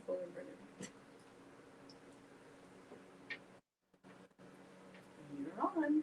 forward, Brenda. You're on.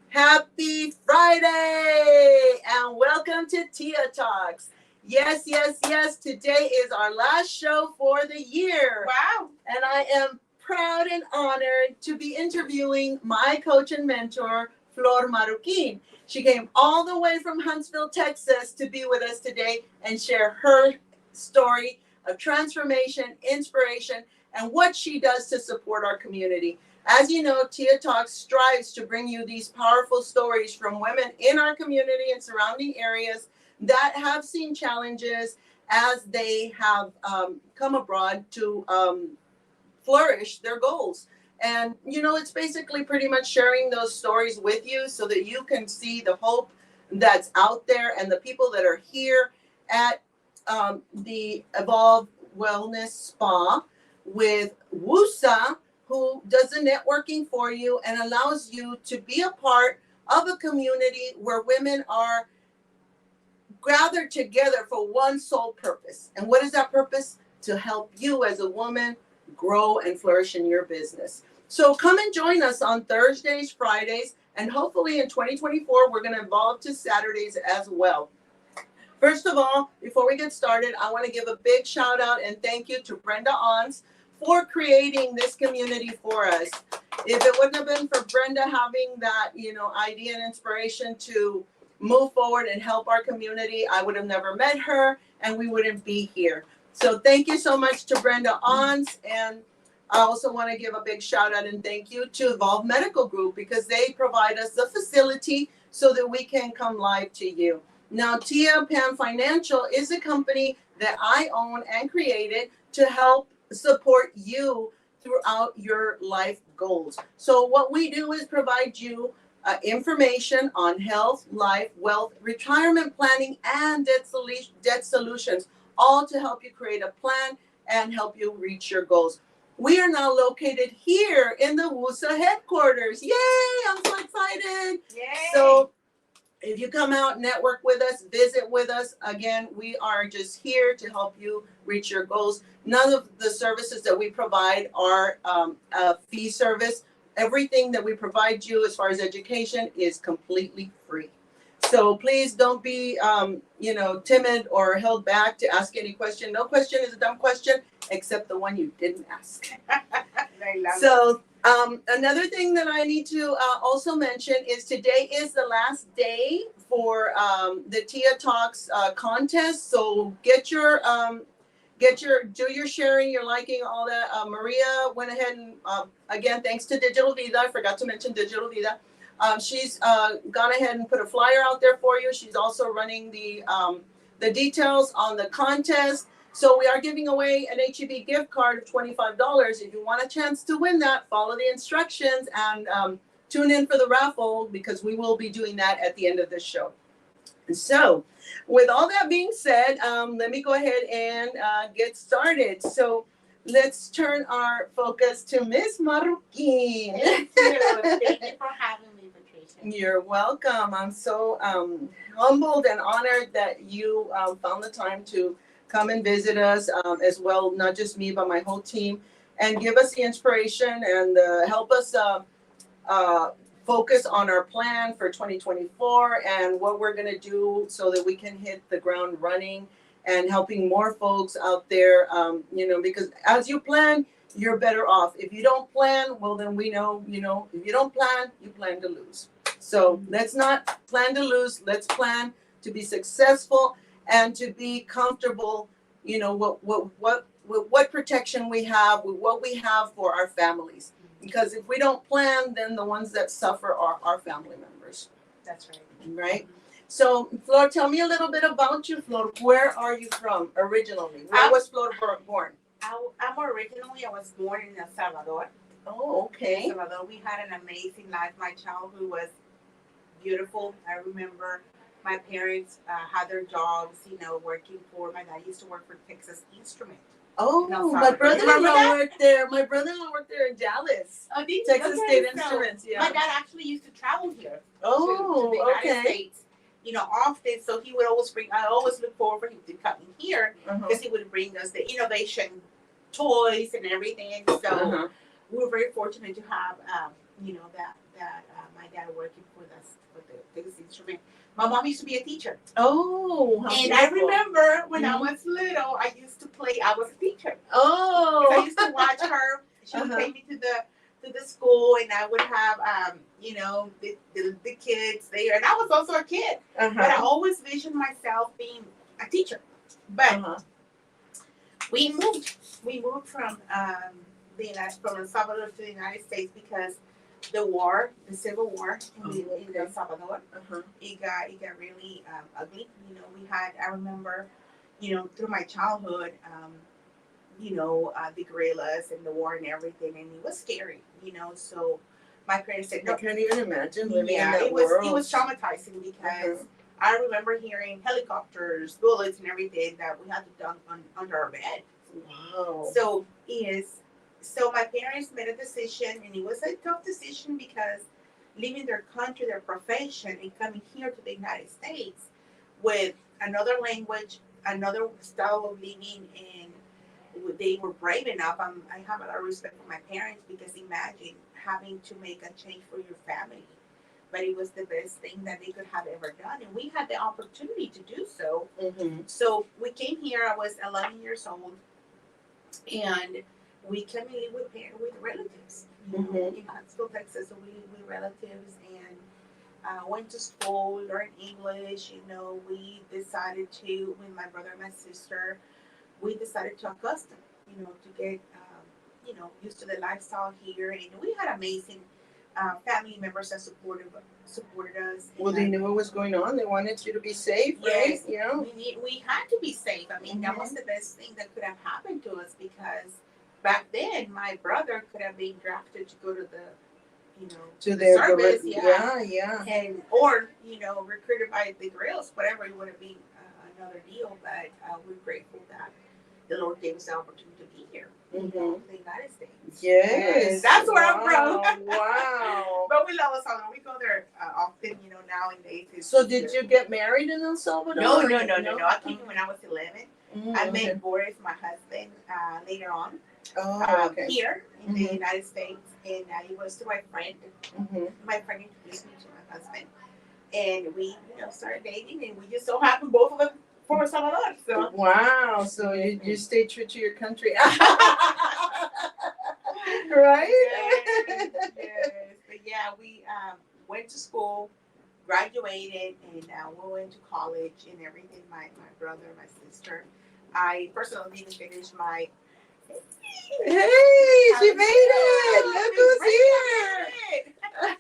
Happy Friday and welcome to Tia Talks. Yes, yes, yes. Today is our last show for the year. Wow. And I am proud and honored to be interviewing my coach and mentor, Flor Marroquin. She came all the way from Huntsville, Texas to be with us today and share her story of transformation, inspiration, and what she does to support our community. As you know, Tia Talks strives to bring you these powerful stories from women in our community and surrounding areas that have seen challenges as they have come abroad to flourish their goals. And, you know, it's basically pretty much sharing those stories with you so that you can see the hope that's out there and the people that are here at the Evolve Wellness Spa with WUSA, who does the networking for you and allows you to be a part of a community where women are gathered together for one sole purpose. And what is that purpose? To help you as a woman grow and flourish in your business. So come and join us on Thursdays, Fridays, and hopefully in 2024, we're going to evolve to Saturdays as well. First of all, before we get started, I want to give a big shout out and thank you to Brenda Ons for creating this community for us. If it wouldn't have been for Brenda having that, idea and inspiration to move forward and help our community, I would have never met her and we wouldn't be here. So thank you so much to Brenda Ons. And I also want to give a big shout out and thank you to Evolve Medical Group because they provide us the facility so that we can come live to you. Now, PAnn Financial is a company that I own and created to help support you throughout your life goals. So what we do is provide you information on health, life, wealth, retirement planning, and debt solutions, all to help you create a plan and help you reach your goals. We are now located here in the WUSA headquarters. Yay! I'm so excited. Yay! So if you come out, network with us, visit with us, again, we are just here to help you reach your goals. None of the services that we provide are a fee service. Everything that we provide you as far as education is completely free. So please don't be, timid or held back to ask any question. No question is a dumb question, except the one you didn't ask. So another thing that I need to also mention is today is the last day for the Tia Talks contest. So do your sharing, your liking, all that. Maria went ahead and again, thanks to Digital Vida, I forgot to mention Digital Vida. She's gone ahead and put a flyer out there for you. She's also running the details on the contest. So we are giving away an HEB gift card of $25. If you want a chance to win that, follow the instructions and tune in for the raffle because we will be doing that at the end of this show. So with all that being said, let me go ahead and get started. So let's turn our focus to Miss Marroquin. Thank you. Thank you for having me, Patricia. You're welcome. I'm so humbled and honored that you found the time to come and visit us as well, not just me, but my whole team, and give us the inspiration and help us focus on our plan for 2024 and what we're going to do so that we can hit the ground running and helping more folks out there, because as you plan, you're better off. If you don't plan, well, then we know, if you don't plan, you plan to lose. So let's not plan to lose. Let's plan to be successful and to be comfortable, what protection we have, with what we have for our families. Because if we don't plan, then the ones that suffer are our family members. That's right. Right? So, Flor, tell me a little bit about you, Flor. Where are you from originally? Where was Flor born? I was born in El Salvador. Oh, okay. In El Salvador, we had an amazing life. My childhood was beautiful. I remember my parents had their jobs, working for, my dad used to work for Texas Instruments. Oh, my brother-in-law worked there. My brother-in-law worked there in Dallas. Oh, Texas State Instruments, yeah. My dad actually used to travel here. Oh, to the United okay. States. often. So he would always I always look forward for him to come in here because he would bring us the innovation toys and everything. So we were very fortunate to have, that my dad working for us with this instrument. My mom used to be a teacher. Oh, how and beautiful. I remember when I was little, I used to play. I was a teacher. Oh, I used to watch her. She would take me to the school, and I would have the kids there, and I was also a kid. But I always visioned myself being a teacher. But we moved from from El Salvador to the United States because the Civil War in El Salvador, it got really ugly. I remember, through my childhood, the guerrillas and the war and everything, and it was scary, So my parents said, I no. can't even imagine living in that it world. was traumatizing because I remember hearing helicopters, bullets, and everything that we had to dump under our bed. Wow. So my parents made a decision, and it was a tough decision because leaving their country, their profession, and coming here to the United States with another language, another style of living, and they were brave enough. I have a lot of respect for my parents because imagine having to make a change for your family. But it was the best thing that they could have ever done. And we had the opportunity to do so. So we came here, I was 11 years old, and we came in with relatives in Huntsville, Texas. So we relatives, and went to school, learned English. We decided to, with my brother and my sister, we decided to accustom, to get, used to the lifestyle here. And we had amazing family members that supported us. Well, they knew what was going on. They wanted you to be safe, right? Yes, we had to be safe. I mean, that was the best thing that could have happened to us because back then my brother could have been drafted to go to to their service, yeah, and or recruited by the guerrillas, whatever. It would have been another deal. But we're grateful that the Lord gave us the opportunity to be here. In the United States. Yes. That's where I'm from. Wow. But we love El Salvador. We go there often, nowadays. So did you get married in El Salvador? No. I came when I was 11. I met Boris, my husband, later on. Here in the United States. And it was to my friend. My friend introduced me to my husband. And we, started dating. And we just so happened both of us from El Salvador. So. Wow. So you stayed true to your country. Right? Yes. But yeah, we went to school, graduated, and we went to college and everything. My brother, my sister. I personally didn't finish my. Hey, she made it! Look who's here!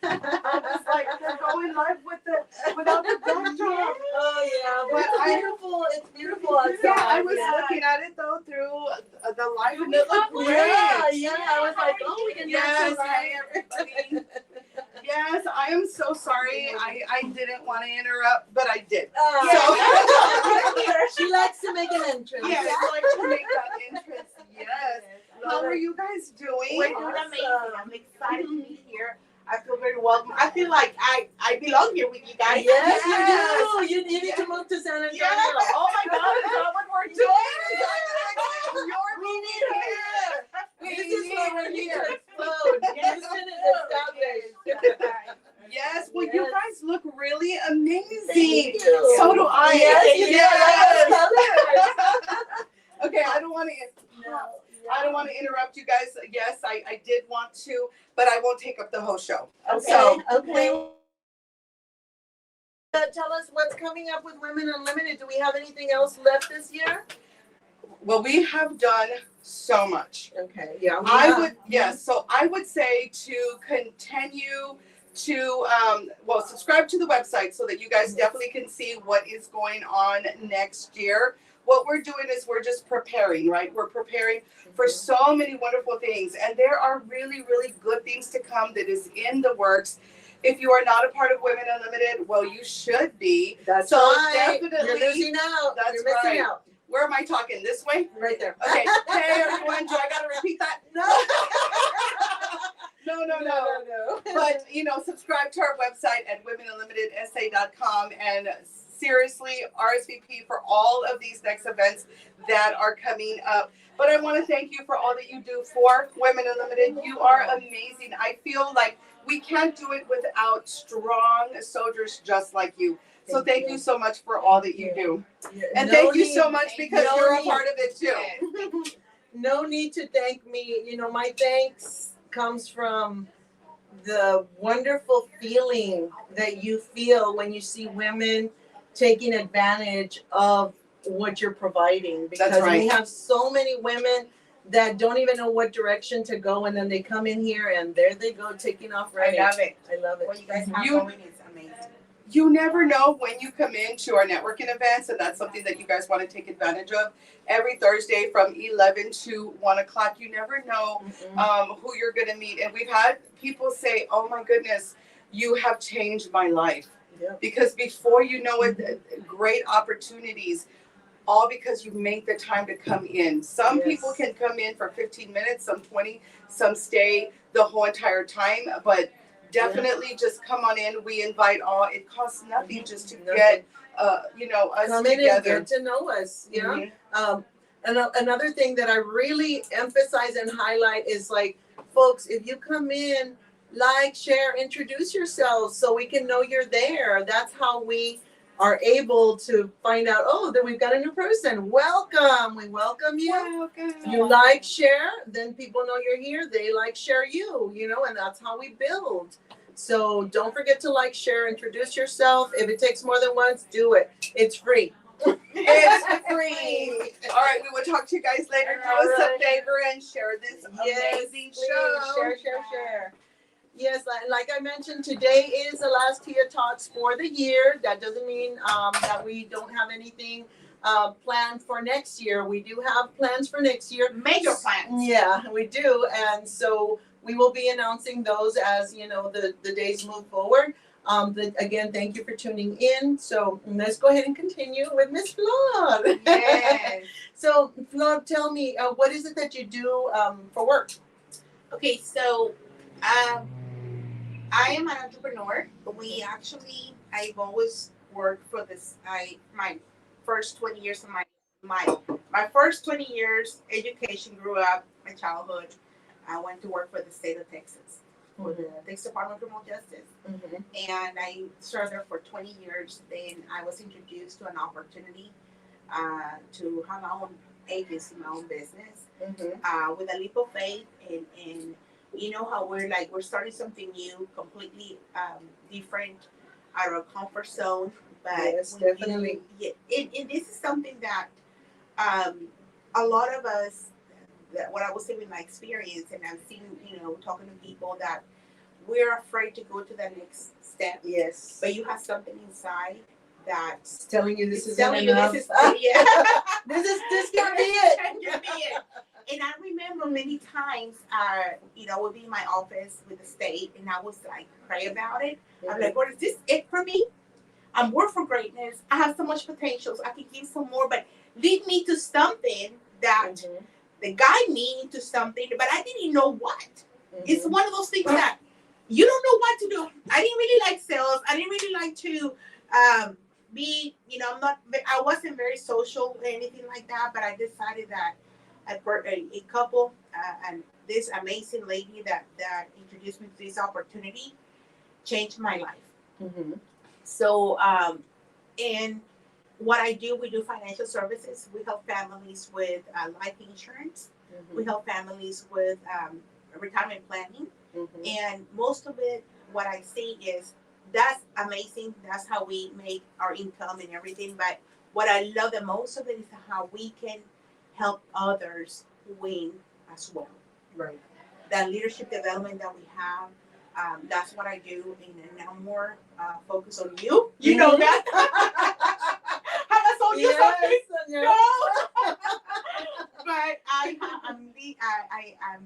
I was like, they're going live without the backdrop. Oh yeah, but it's beautiful outside. Yeah, I was looking at it though through the live, and it looked great. Yeah. I was like, oh, we can dance Hi, everybody. Yes, I am so sorry. I didn't want to interrupt, but I did. She likes to make an entrance. Yes, I like to make that entrance. Yes. How are you guys doing? We're doing amazing. I'm excited to be here. I feel very welcome. I feel like I belong here with you guys. Yes, you do. You need to move to San Antonio. Yes. Oh my God, is that what we're doing? We need here. This is where we're here to explode. Houston is established. Yes, well, you guys look really amazing. Thank you. So do I. Yes. Okay, I don't want to interrupt you guys. Yes, I did want to, but I won't take up the whole show. Okay. Tell us what's coming up with Women Unlimited. Do we have anything else left this year? Well, we have done so much. Okay. Yeah. So I would say to continue to subscribe to the website so that you guys definitely can see what is going on next year. What we're doing is we're just preparing, right? We're preparing for so many wonderful things, and there are really, really good things to come that is in the works. If you are not a part of Women Unlimited, well, you should be. That's so right. Definitely, you're losing out. That's you're missing right. out. Where am I talking? This way? Right there. Okay. Hey, everyone. Do I got to repeat that? No. No. But, subscribe to our website at womenunlimitedsa.com and seriously RSVP for all of these next events that are coming up. But I want to thank you for all that you do for Women Unlimited. You are amazing. I feel like we can't do it without strong soldiers just like you. So thank you so much for all that you do. And thank you so much because you're a part of it too. No need to thank me. My thanks comes from the wonderful feeling that you feel when you see women taking advantage of what you're providing. Because That's right. we have so many women that don't even know what direction to go, and then they come in here and there they go, taking off running. I love it. I love it. What you guys have going is amazing. You never know when you come into our networking events, and that's something that you guys want to take advantage of. Every Thursday from 11 to 1 o'clock, you never know who you're going to meet. And we've had people say, oh my goodness, you have changed my life. Yeah. Because before you know it, great opportunities, all because you make the time to come in. Some people can come in for 15 minutes, some 20, some stay the whole entire time, but definitely just come on in. We invite all. It costs nothing just to get, us come together. in and get to know us. Another thing that I really emphasize and highlight is folks, if you come in, share, introduce yourselves so we can know you're there. That's how we are able to find out, that we've got a new person. Welcome. We welcome you. Welcome. You share, then people know you're here. They share you, and that's how we build. So don't forget to share, introduce yourself. If it takes more than once, do it. It's free. It's free. All right, we will talk to you guys later. Do us a favor and share this amazing show. Share. Yes, like I mentioned, today is the last Tia Talks for the year. That doesn't mean that we don't have anything planned for next year. We do have plans for next year. Major plans. Yeah, we do. And so we will be announcing those as, the days move forward. Again, thank you for tuning in. So let's go ahead and continue with Miss Flor. Yes. So Flor, tell me, what is it that you do for work? Okay, so I am an entrepreneur. I've always worked for this. My first 20 years of my first 20 years education grew up, my childhood. I went to work for the state of Texas, for the Texas Department of Criminal Justice. And I served there for 20 years. Then I was introduced to an opportunity to have my own agency, my own business, with a leap of faith. And you know how we're starting something new, completely different, out of our comfort zone. But yes, definitely. And this is something that a lot of us, what I would say with my experience, and I've seen, talking to people, that we're afraid to go to the next step. Yes. But you have something inside that's telling you this is enough. This can't be it. Can't be it. And I remember many times, I would be in my office with the state, and I was pray about it. I'm like, Lord, is this it for me? I'm worth for greatness. I have so much potential. So I can give some more, but lead me to something that guide me into something, but I didn't know what. It's one of those things that you don't know what to do. I didn't really like sales. I didn't really like to be, I wasn't very social or anything like that, but I decided that a couple and this amazing lady that introduced me to this opportunity changed my life. So, and what I do, we do financial services. We help families with life insurance. We help families with retirement planning. And most of it, what I see is that's amazing. That's how we make our income and everything. But what I love the most of it is how we can help others win as well. Right. That leadership development that we have, that's what I do. And I'm more focused on you. You know that. Have I sold you something? No. But I'm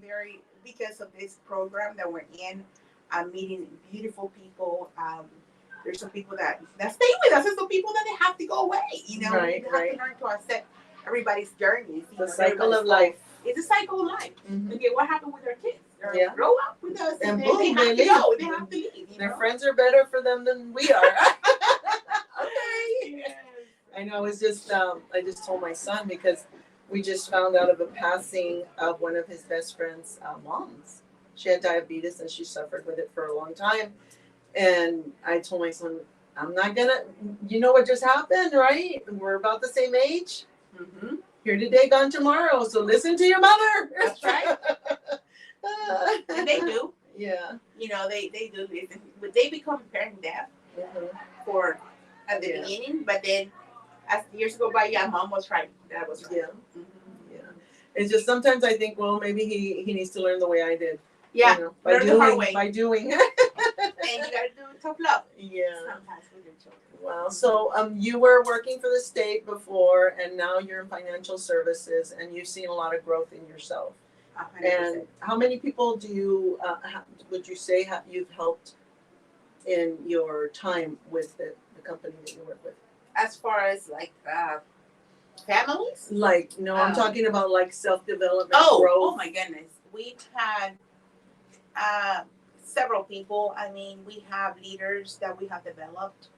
very, because of this program that we're in, I'm meeting beautiful people. There's some people that stay with us. There's some people that they have to go away. Right, we have to learn to accept everybody's journeys. The cycle of life. It's a cycle of life. Okay, what happened with our kids? or Yeah. grow up with us, And then boom, they they have to leave. go. They have to leave. You Their know? friends are better for them than we are. Okay. Yes. I know. It's just I just told my son because we just found out of a passing of one of his best friend's moms. She had diabetes and she suffered with it for a long time. And I told my son, I'm not gonna. You know what just happened, right? We're about the same age. Mm-hmm. Here today, gone tomorrow. So listen to your mother. That's right. And they do. Yeah. You know, they do listen. But they become parent deaf Mhm. for at the Yeah. beginning, but then as the years go by, yeah, mom was right. Dad was right. Yeah. Mhm. Yeah. It's just sometimes I think, well, maybe he needs to learn the way I did. Yeah, You know, by learn doing, the hard way. by doing. And you gotta do tough love. Yeah. Sometimes with your children. Wow. So you were working for the state before, and now you're in financial services, and you've seen a lot of growth in yourself. 100%. And how many people do you would you say you've helped in your time with the company that you work with? As far as like families. Like, no, I'm talking about like self-development, Oh growth. my goodness. We've had several people. I mean, we have leaders that we have developed.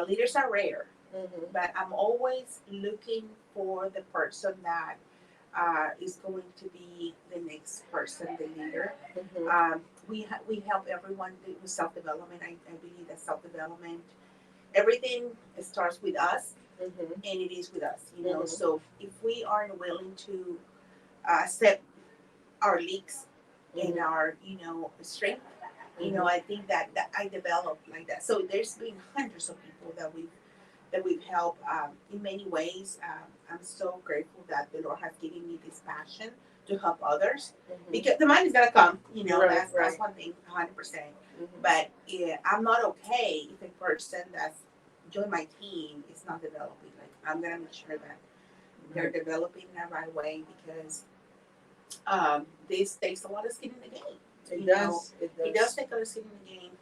Leaders are rare, Mm-hmm. but I'm always looking for the person that is going to be the next person, the leader. Mm-hmm. We help everyone with self-development. I believe that self-development, everything starts with us, Mm-hmm. and it is with us, you know. Mhm. So if we aren't willing to accept our leaks and our, you know, strength, you know, I think that I developed like that. So there's been hundreds of people that we've helped in many ways. I'm so grateful that the Lord has given me this passion to help others, Mm-hmm. because the money's gonna come, you know. Right, That's one thing, 100%. Mm-hmm. But I'm not okay if a person that's joined my team is not developing. Like, I'm gonna make sure that they're developing in the right way, because this takes a lot of skin in the game. It You does. know, It does. it does take a lot of skin in the game.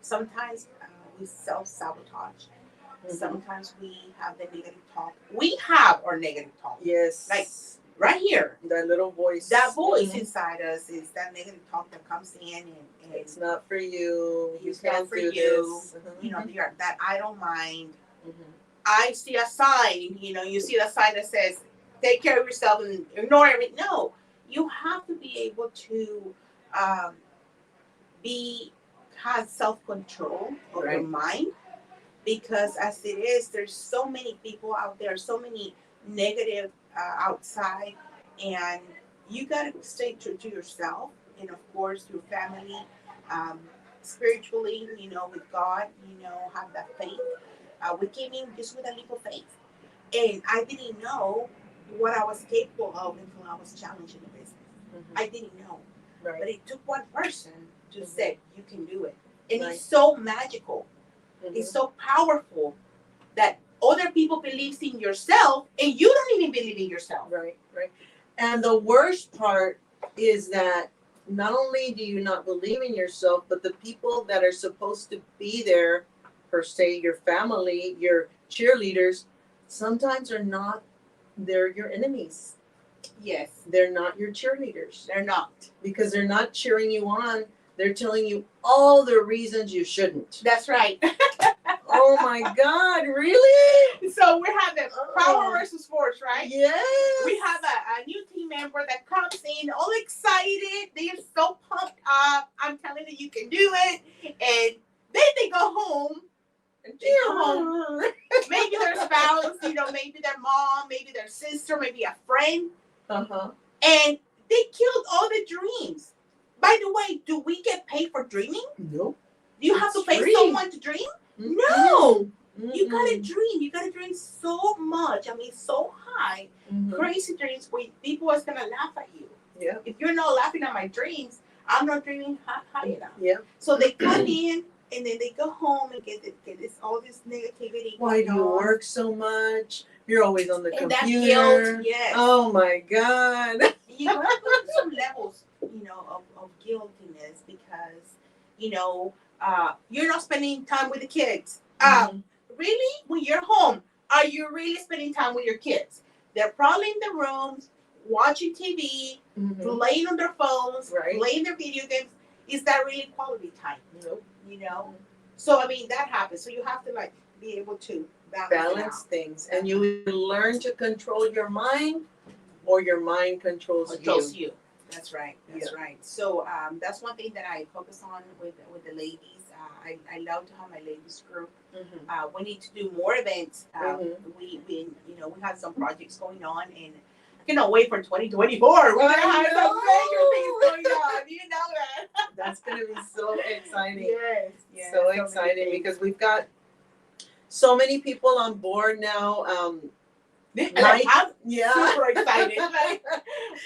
Sometimes we self-sabotage. Mhm. Sometimes we have the negative talk. We have our negative talk. Yes. Like, right here. That little voice. That voice Mhm. inside us is that negative talk that comes in and It's not for you. You It's not can't for do you. this. Mhm. you know, that I don't mind. Mhm. I see a sign, you know, you see the sign that says, take care of yourself and ignore everything. No, you have to be able to um, have self-control of your Right. mind, because as it is, there's so many people out there, so many negative outside, and you got to stay true to yourself, and of course your family, um, spiritually, you know, with God, you know, have that faith. We came in just with a leap of faith, and I didn't know what I was capable of until I was challenged in the business. Mhm. I didn't know, Right. but it took one person to Mhm. say you can do it, and Right. it's so magical. Mhm. It's so powerful that other people believes in yourself, and you don't even believe in yourself. Right, right. And the worst part is that not only do you not believe in yourself, but the people that are supposed to be there, per se, your family, your cheerleaders, sometimes are not, they're your enemies. Yes, They're not your cheerleaders they're not. because they're not cheering you on. They're telling you all the reasons you shouldn't. That's right. Oh my God, really? So we're having power Oh. versus force, right? Yes. We have a new team member that comes in all excited. They're so pumped up. I'm telling you, you can do it. And then they go home. They go home. Maybe their spouse, you know, maybe their mom, maybe their sister, maybe a friend. Uh-huh. And they killed all the dreams. By the way, do we get paid for dreaming? Nope. Do you have to It's pay free. someone to dream? Mm-mm. No. You Mm-mm. gotta dream. You gotta dream so much. I mean, so high. Mhm. Crazy dreams where people is gonna laugh at you. Yeah. If you're not laughing at my dreams, I'm not dreaming high enough. Yeah. So they come in and then they go home and get this all this negativity. Why do going you on. work so much? You're always on the And that computer. guilt, yes. Oh my God. You gotta go to some levels, you know, of guiltiness, because, you know, you're not spending time with the kids. Mhm. Really, when you're home, are you really spending time with your kids? They're probably in the rooms watching TV, playing on their phones, Right. playing their video games. Is that really quality time? Nope. You know? So, I mean, that happens. So you have to, like, be able to Balance things. And you either learn to control your mind or your mind controls you. That's right. That's right. So that's one thing that I focus on with the ladies. I love to have my ladies group. We need to do more events. We have some projects going on, and I cannot wait for 2024. We're gonna have some major things going on. You know that. That's gonna be so exciting. Yes. So exciting because we've got so many people on board now. I'm super excited. Like,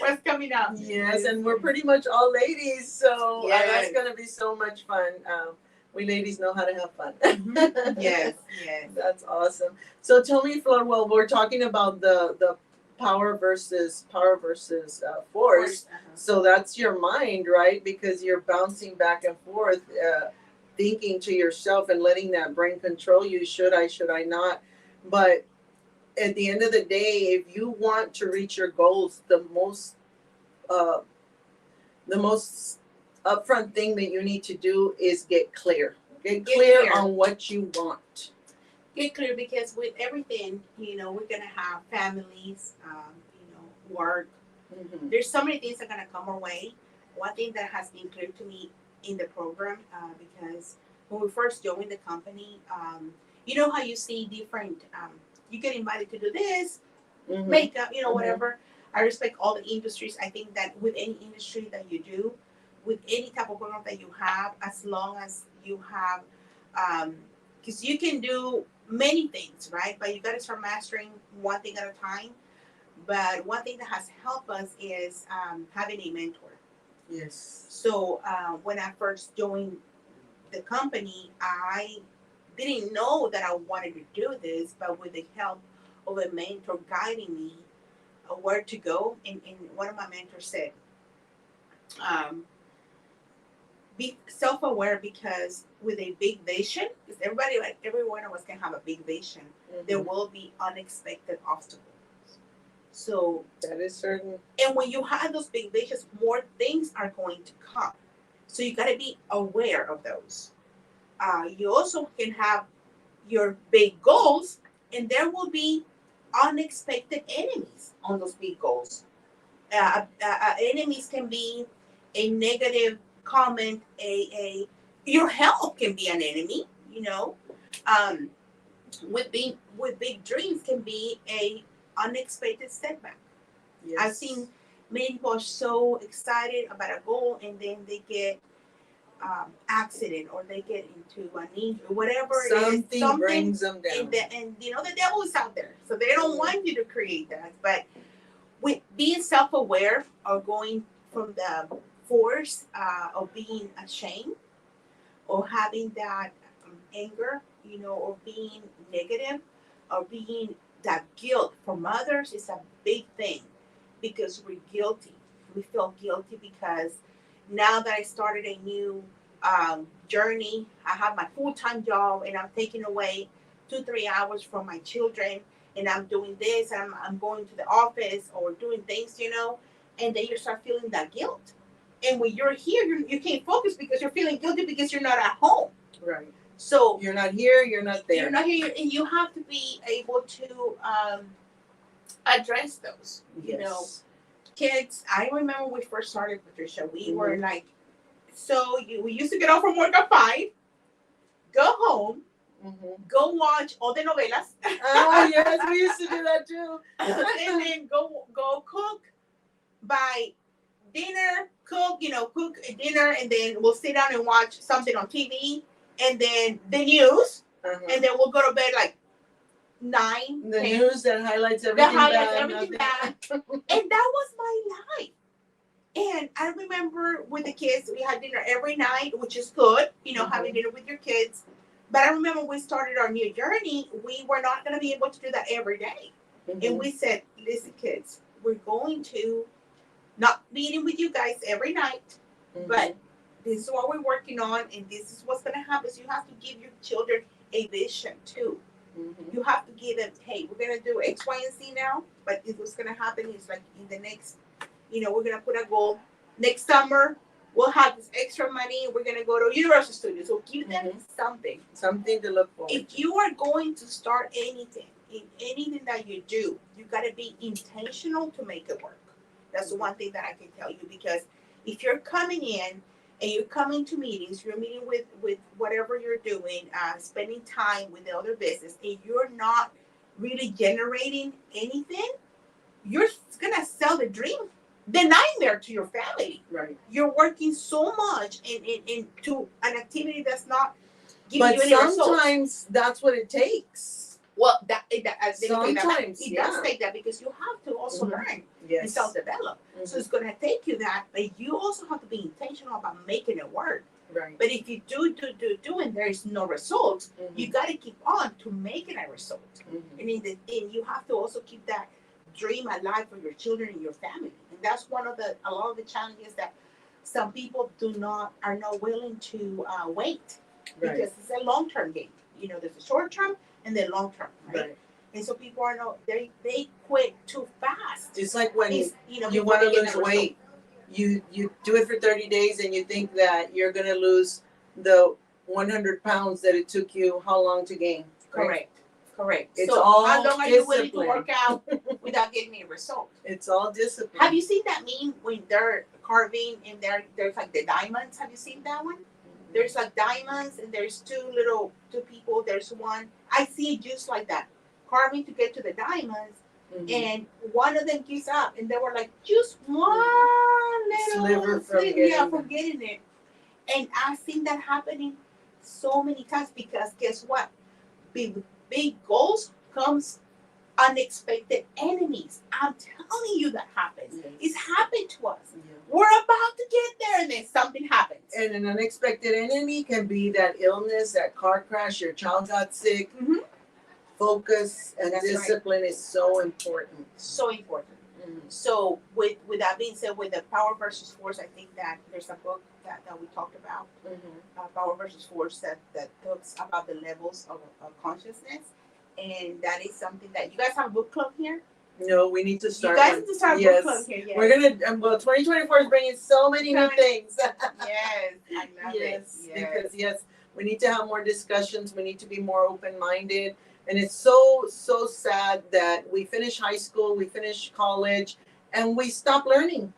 what's coming up? Yes, and we're pretty much all ladies, so that's gonna be so much fun. We ladies know how to have fun. Yes. That's awesome. So tell me, Flor, well, we're talking about the power versus force. So that's your mind, right? Because you're bouncing back and forth, thinking to yourself and letting that brain control you. Should I not? But at the end of the day, if you want to reach your goals, the most upfront thing that you need to do is get clear. Get clear on what you want. Get clear, because with everything, we're gonna have families, work. There's so many things that are gonna come our way. One thing that has been clear to me in the program, because when we first joined the company, you know how you see different, you get invited to do this, makeup, whatever. I respect all the industries. I think that with any industry that you do, with any type of program that you have, as long as you have, because you can do many things, right? But you got to start mastering one thing at a time. But one thing that has helped us is having a mentor. Yes. So when I first joined the company, I didn't know that I wanted to do this, but with the help of a mentor guiding me where to go, and one of my mentors said, be self-aware, because with a big vision, because every one of us can have a big vision, there will be unexpected obstacles. So that is certain. And when you have those big visions, more things are going to come. So you got to be aware of those. You also can have your big goals, and there will be unexpected enemies on those big goals. Enemies can be a negative comment, your health can be an enemy. With big dreams can be a unexpected setback. Yes. I've seen many people are so excited about a goal, and then they get accident, or they get into an injury, whatever something brings them down. And the devil is out there, so they don't want you to create that. But with being self-aware, or going from the force of being ashamed, or having that anger, or being negative, or being that guilt from others, is a big thing, because we're guilty. We feel guilty because now that I started a new journey, I have my full-time job, and I'm taking away 2-3 hours from my children, and I'm doing this, and I'm going to the office or doing things, and then you start feeling that guilt. And when you're here, you can't focus because you're feeling guilty because you're not at home. Right. So you're not here, you're not there. You're not here, and you have to be able to address those. Yes. Kids, I remember when we first started, Patricia, we were like, we used to get off from work at 5, go home, go watch all the novelas. Oh yes, we used to do that too. And then go cook, buy dinner, cook dinner, and then we'll sit down and watch something on TV, and then the news, and then we'll go to bed like 9. The 10. News that highlights everything bad. And that was my life. And I remember with the kids, we had dinner every night, which is good, having dinner with your kids. But I remember when we started our new journey, we were not going to be able to do that every day. And we said, listen, kids, we're going to not be eating with you guys every night, but this is what we're working on, and this is what's going to happen. So you have to give your children a vision too. You have to give them, hey, we're gonna do X, Y, and Z now, but what's gonna happen is like in the next, we're gonna put a goal. Next summer, we'll have this extra money. We're gonna go to Universal Studios. So give them something. Something to look forward to. If you are going to start anything, in anything that you do, you gotta be intentional to make it work. That's the one thing that I can tell you, because if you're coming in and you're coming to meetings, you're meeting with whatever you're doing, spending time with the other business, and you're not really generating anything, you're gonna sell the dream, the nightmare to your family. Right. You're working so much into an activity that's not giving you any But results. sometimes that's what it takes. Well, Sometimes, it does take that, because you have to also learn and Yes. self-develop. So it's going to take you that, but you also have to be intentional about making it work. Right. But if you do, and there is no results, you got to keep on to make it a result. And you have to also keep that dream alive for your children and your family. And that's a lot of the challenges that some people are not willing to wait, Right. because it's a long-term game. There's a short term and then long term, right? Right. And so people they quit too fast. It's like when It's, you want to lose weight, you do it for 30 days and you think that you're going to lose the 100 pounds that it took you how long to gain. Right? Correct. It's so all how long are you willing to discipline. work out without getting a result? It's all discipline. Have you seen that meme when they're carving and there's like the diamonds? Have you seen that one? There's like diamonds and there's two people. There's one. I see it just like that, carving to get to the diamonds, and one of them gives up, and they were like just one little sliver from getting it. And I've seen that happening so many times, because guess what? Big goals comes unexpected enemies. I'm telling you that happens. Yes. It's happened to us. Yeah. We're about to get there, and then something happens. And an unexpected enemy can be that illness, that car crash, your child got sick. Focus and That's discipline is so important. So important. So with that being said, with the Power versus Force, I think that there's a book that we talked about, Power versus Force, that talks about the levels of consciousness, and that is something that you guys have a book club here. No, we need to start. You guys need to start a book club here. Yes. We're gonna. 2024 is bringing so many new things. Yes, I love it. Because we need to have more discussions. We need to be more open-minded. And it's so sad that we finish high school, we finish college, and we stop learning.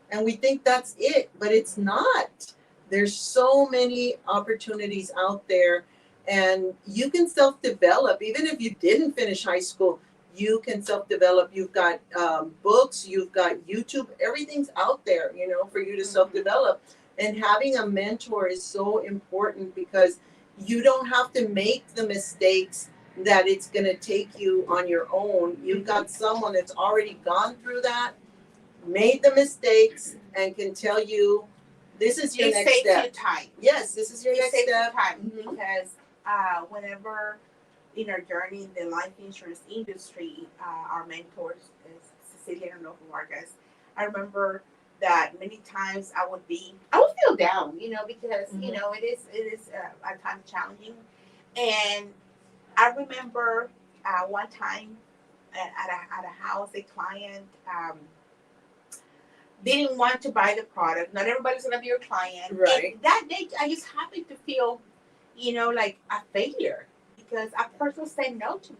And we think that's it, but it's not. There's so many opportunities out there, and you can self-develop. Even if you didn't finish high school, you can self-develop. You've got books, you've got YouTube, everything's out there, for you to self-develop. And having a mentor is so important, because you don't have to make the mistakes that it's going to take you on your own. You've got someone that's already gone through that, made the mistakes, and can tell you, this is your next step. It saves you time. Yes, this is your next step. Time, because whenever in our journey in the life insurance industry, our mentors, Cecilia and Vargas, I remember that many times I would feel down, because it is at times challenging. And I remember one time at a house, a client didn't want to buy the product. Not everybody's gonna be your client. Right. And that day, I just happened to feel, like a failure, because a person said no to me.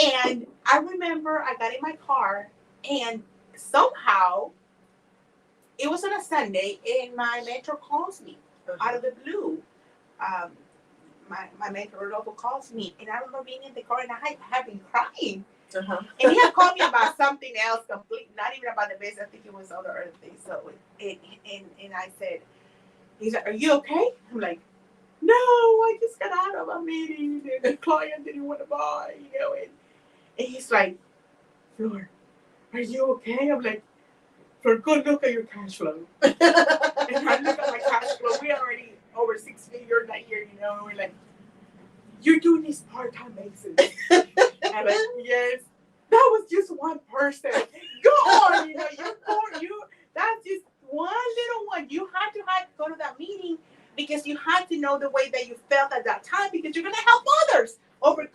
And I remember I got in my car, and somehow it was on a Sunday, and my mentor calls me out of the blue. My mentor Rodolfo calls me, and I remember being in the car, and I had been crying. And he had called me about something else completely, not even about the business. I think it was other things. So, and I said, he's like, "Are you okay?" I'm like, "No, I just got out of a meeting, and the client didn't want to buy, And he's like, "Flor, are you okay?" I'm like, "Flor, go look at your cash flow." And I look at my cash flow. We already over 6 figures that year, and we're like, "You're doing this part-time basis." I'm like, "Yes, that was just one person. Go on, that's just one little one. You had to go to that meeting, because you had to know the way that you felt at that time, because you're gonna help others overcome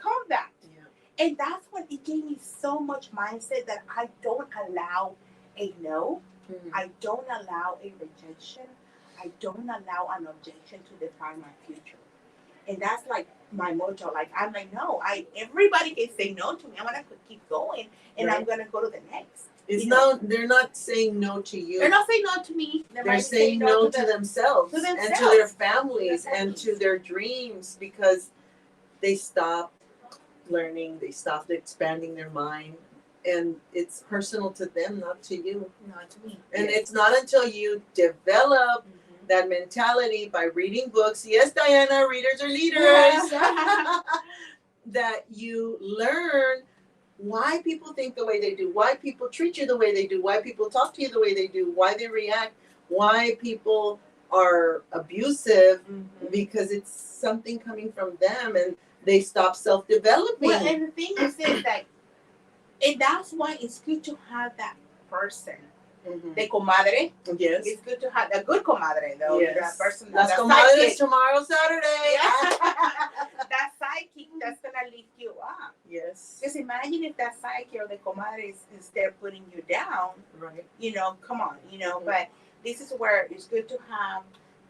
And that's what it gave me so much mindset that I don't allow a no. I don't allow a rejection. I don't allow an objection to define my future. And that's like my motto. Like I'm like, no, everybody can say no to me. I'm gonna keep going and I'm gonna go to the next. It's not, they're not saying no to you. They're not saying no to me. They're saying no to themselves, to and themselves. to their families and to their dreams, because they stopped learning, they stopped expanding their mind, and it's personal to them, not to you. Not to me. And it's not until you develop that mentality by reading books. Yes, Diana, readers are leaders. That you learn why people think the way they do, why people treat you the way they do, why people talk to you the way they do, why they react, why people are abusive, because it's something coming from them and they stop self-developing. Well, and the thing is this, that, and that's why it's good to have that person. The comadre. Yes. It's good to have a good comadre, though. Yes. That person. Las that comadres sidekick. tomorrow, Saturday. That sidekick that's gonna lift you up. Yes. Just imagine if that sidekick or the comadre is there putting you down. Right. Come on, But this is where it's good to have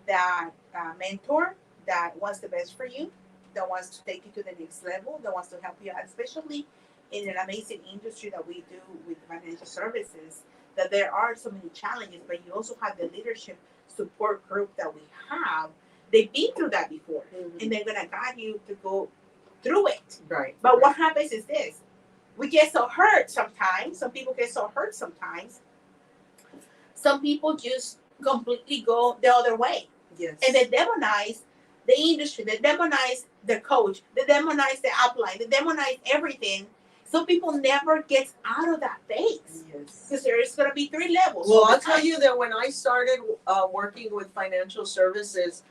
that mentor that wants the best for you, that wants to take you to the next level, that wants to help you out, especially in an amazing industry that we do with financial services. That there are so many challenges, but you also have the leadership support group that we have. They've been through that before, and they're gonna guide you to go through it. Right. But what happens is this: we get so hurt sometimes. Some people get so hurt sometimes. Some people just completely go the other way, Yes. and they demonize the industry. They demonize the coach. They demonize the upline. They demonize everything. Some people never get out of that phase. Yes. Because there is going to be 3 levels. Well, I'll tell you that when I started working with financial services,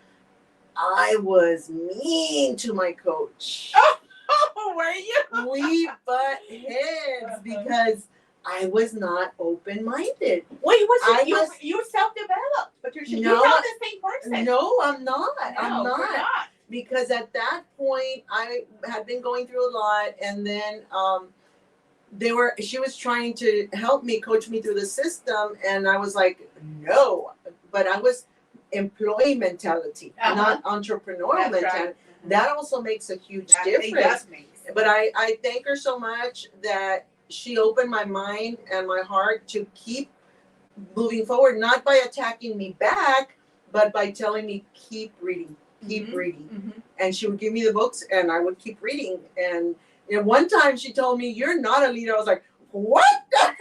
I was mean to my coach. Oh, were you? We butt heads because I was not open-minded. Wait, I you? was- You're self-developed, but you're No, not the same person. No, I'm not. I'm No, you're not. Because at that point I had been going through a lot, and then she was trying to help me, coach me through the system, and I was like, no. But I was employee mentality, not entrepreneurial mentality. Right. That also makes a huge difference. But I thank her so much that she opened my mind and my heart to keep moving forward, not by attacking me back, but by telling me keep reading. Keep reading. And she would give me the books and I would keep reading. And one time she told me, "You're not a leader." I was like, "What? What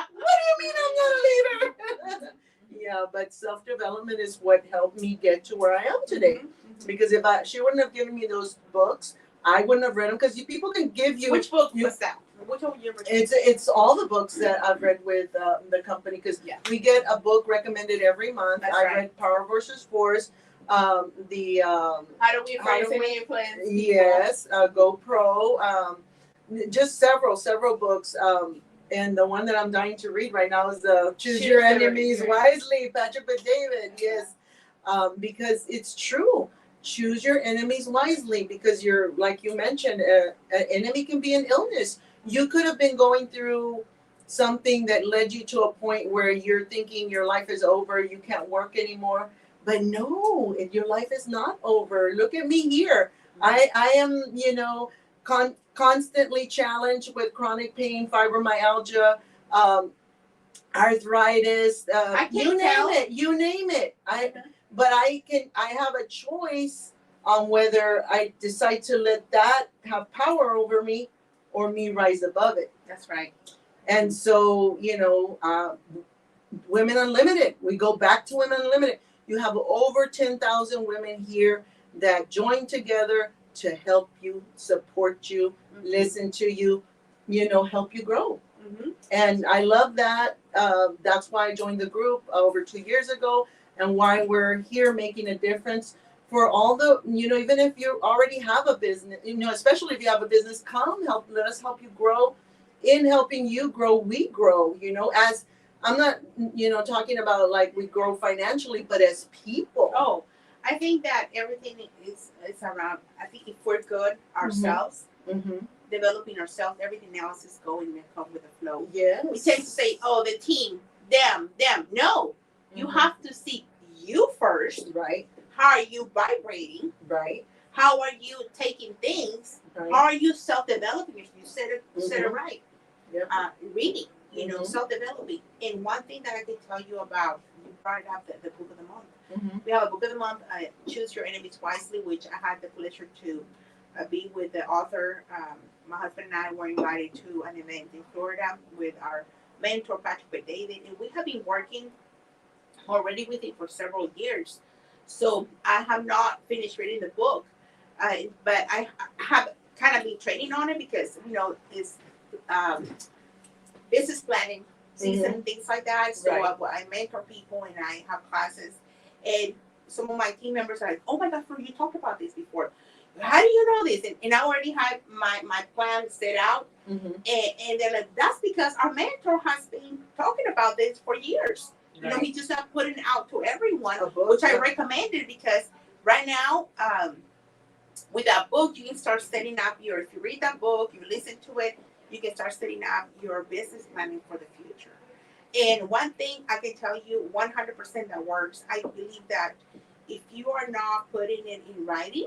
do you mean I'm not a leader?" Yeah, but self-development is what helped me get to where I am today. Because if she wouldn't have given me those books, I wouldn't have read them. Because people can give you. Which book was that? Which one you read? It's all the books that I've read with the company, because we get a book recommended every month. That's I right. read Power versus Force. How do we face any influence? Yes, GoPro. Just several books. And the one that I'm dying to read right now is the Choose Your Enemies Wisely, Patrick Bet-David. Yes, because it's true. Choose your enemies wisely, because you're, like you mentioned, an enemy can be an illness. You could have been going through something that led you to a point where you're thinking your life is over, you can't work anymore. But no, your life is not over. Look at me here. I am, constantly challenged with chronic pain, fibromyalgia, arthritis, you name it. But I have a choice on whether I decide to let that have power over me or me rise above it. That's right. And so, Women Unlimited, we go back to Women Unlimited. You have over 10,000 women here that join together to help you, support you, listen to you, help you grow. And I love that. That's why I joined the group over 2 years ago, and why we're here making a difference for all the, even if you already have a business, especially if you have a business, let us help you grow. In helping you grow, we grow, as I'm not, talking about like we grow financially, but as people. Oh, I think that everything is around. I think if we're good ourselves, developing ourselves, everything else is going to come with the flow. Yes. We tend to say, oh, the team, them. No, you have to see you first. Right. How are you vibrating? Right. How are you taking things? Right. How are you self-developing? If you said it right. Yep. Reading, self-developing. And one thing that I can tell you about, you brought up the book of the month. We have a book of the month, Choose Your Enemies Wisely, which I had the pleasure to be with the author. My husband and I were invited to an event in Florida with our mentor, Patrick David, and we have been working already with it for several years. So I have not finished reading the book, but I have kind of been training on it because, it's business planning season, things like that. So I mentor people and I have classes. And some of my team members are like, oh my God, you talked about this before. How do you know this? And I already had my plan set out. And they're like, that's because our mentor has been talking about this for years. He just not putting it out to everyone, which I recommended because right now, with that book, you can start setting up if you read that book, you listen to it, you can start setting up your business planning for the future. And one thing I can tell you 100% that works, I believe that if you are not putting it in writing,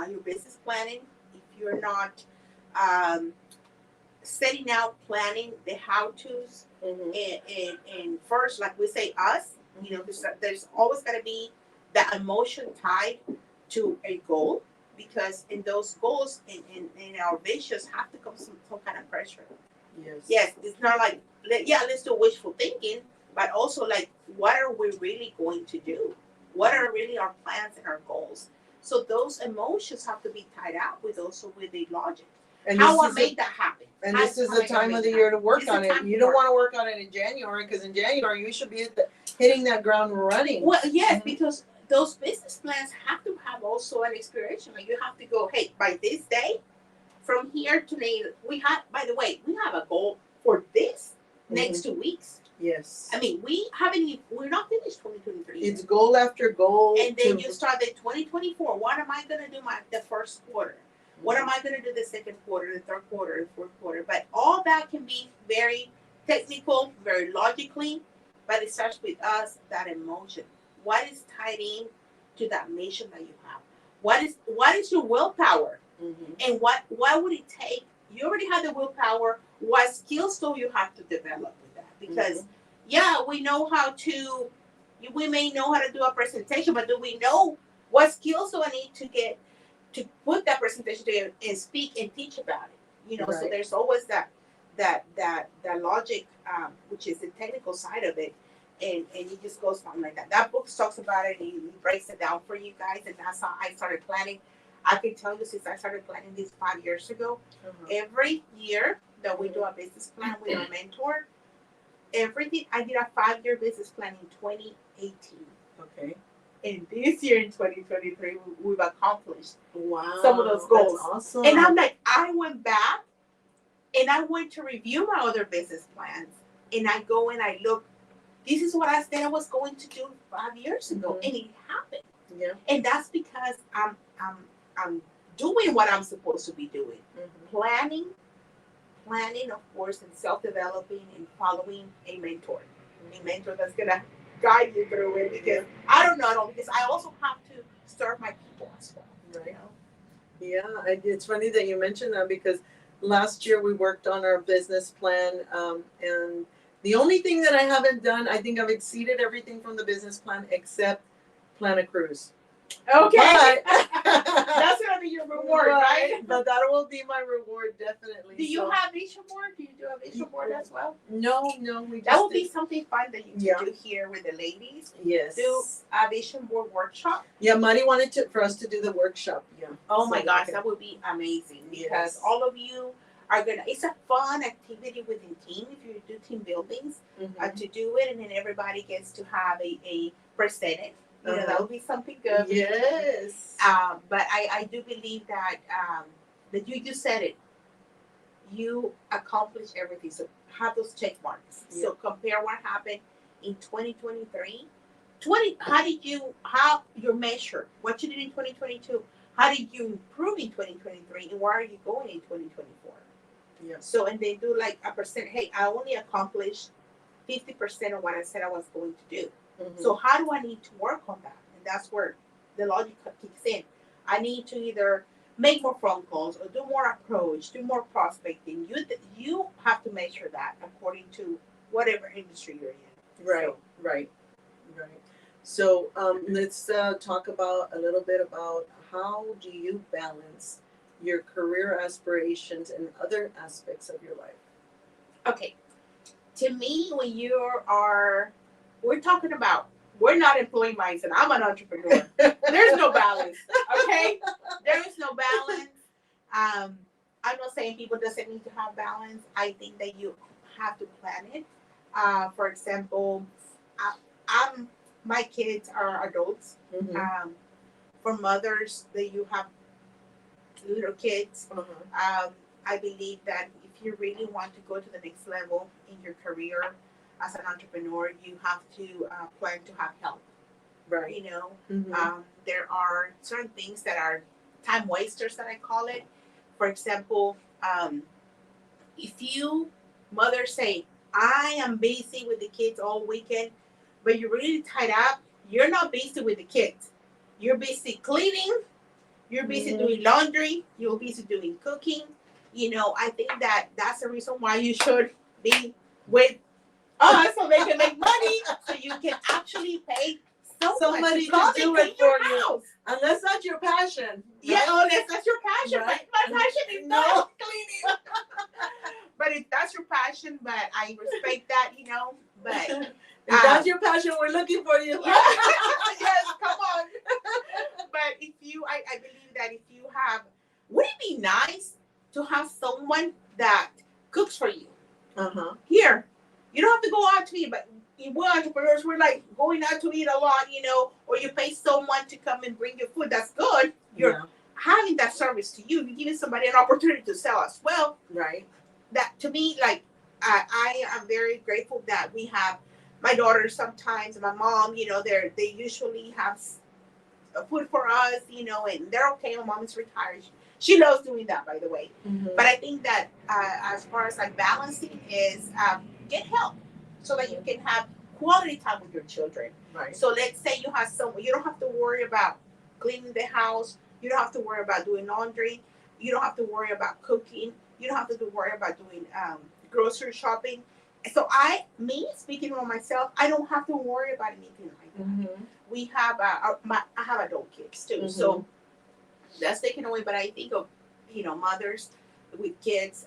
your business planning, if you're not setting out planning the how-tos, and first, like we say, us, there's always got to be that emotion tied to a goal, because in those goals, in our visions, have to come some kind of pressure. Yes, it's not like, let's do wishful thinking, but also like, what are we really going to do? What are really our plans and our goals? So those emotions have to be tied up with the logic. And how I make that happen. And this is the time of the year to work on it. You don't want to work on it in January, because in January you should be hitting that ground running. Well, yes, because those business plans have to have also an expiration. Like you have to go, hey, by this day, from here to later, by the way, we have a goal for this next 2 weeks. Yes. I mean, we're not finished 2023. It's goal after goal. And then you start the 2024. What am I going to do the first quarter? What am I going to do the second quarter, the third quarter, the fourth quarter? But all that can be very technical, very logically, but it starts with us, that emotion. What is tied in to that mission that you have? What is your willpower? And what would it take? You already have the willpower. What skills do you have to develop with that? Because we know we may know how to do a presentation, but do we know what skills do I need to get to put that presentation together and speak and teach about it? So there's always that logic, which is the technical side of it, and it just goes on like that. That book talks about it, and he breaks it down for you guys, and that's how I started planning. I can tell you, since I started planning this 5 years ago, every year that we do a business plan with our mentor, everything, I did a 5-year business plan in 2018. Okay. And this year in 2023, we've accomplished some of those goals. That's awesome. And I'm like, I went back and I went to review my other business plans, and I go and I look, this is what I said I was going to do 5 years ago, and it happened. Yeah. And that's because I'm doing what I'm supposed to be doing. Planning, of course, and self-developing and following a mentor. A mentor that's going to guide you through it, because I don't know, because I also have to serve my people as well. Right. Yeah, it's funny that you mentioned that, because last year we worked on our business plan, and the only thing that I haven't done, I think I've exceeded everything from the business plan except plan a cruise. Okay. But, that's going to be your reward, right? But that will be my reward, definitely. Do you have vision board? Do you do a vision board as well? No, we just that will be something fun that you can do here with the ladies. Yes. Do a vision board workshop. Yeah, Mari wanted for us to do the workshop. Yeah. Oh my gosh, that would be amazing, because all of you are it's a fun activity within team if you do team buildings to do it, and then everybody gets to have a percentage. That would be something good. Yes. But I do believe that you just said it. You accomplished everything. So have those check marks. Yeah. So compare what happened in 2023. How you measure what you did in 2022 how did you improve in 2023 and where are you going in 2024? Yeah. So, and they do like a percent. Hey, I only accomplished 50% of what I said I was going to do. Mhm. So how do I need to work on that? And that's where the logic kicks in. I need to either make more phone calls or do more approach, do more prospecting. You have to measure that according to whatever industry you're in. Right, So, right, right. So let's talk about a little bit about how do you balance your career aspirations and other aspects of your life. okay. To me, when we're talking about, we're not employee mindset. I'm an entrepreneur. There's no balance. Okay, there is no balance. I'm not saying people doesn't need to have balance. I think that you have to plan it. For example, I'm my kids are adults. Mhm. For mothers that you have little kids, I believe that if you really want to go to the next level in your career as an entrepreneur, you have to plan to have help. Right. You know, Mhm. there are certain things that are time wasters that I call it. For example, if you mothers say, I am busy with the kids all weekend, but you're really tied up, you're not busy with the kids. You're busy cleaning, you're busy Mhm. doing laundry, you're busy doing cooking. You know, I think that that's the reason why you should be with us so they can make money so you can actually pay Somebody to come to and do clean it your for you. house. Unless that's your passion. Yeah, right? unless that's your passion. Right. But my passion is No. not cleaning. But if that's your passion, but I respect that, you know. But If that's your passion, we're looking for you. yeah, yes, come on. But if you, I believe that if you have, would it be nice to have someone that cooks for you? Uh-huh. Here, you don't have to go out to eat, but we're entrepreneurs. We're like going out to eat a lot, you know, or you pay someone to come and bring your food. That's good. You're having that service to you. You're giving somebody an opportunity to sell as well. Right. That to me, like I am very grateful that we have my daughters sometimes, my mom. You know, they usually have food for us. You know, and they're okay. My mom is retired. She loves doing that, by the way. Mm-hmm. But I think that as far as like balancing is get help so that you can have quality time with your children. Right. So let's say you have someone, you don't have to worry about cleaning the house. You don't have to worry about doing laundry. You don't have to worry about cooking. You don't have to worry about doing grocery shopping. So me speaking for myself, I don't have to worry about anything like that. Mm-hmm. We have I have adult kids too, so that's taken away. But I think of mothers with kids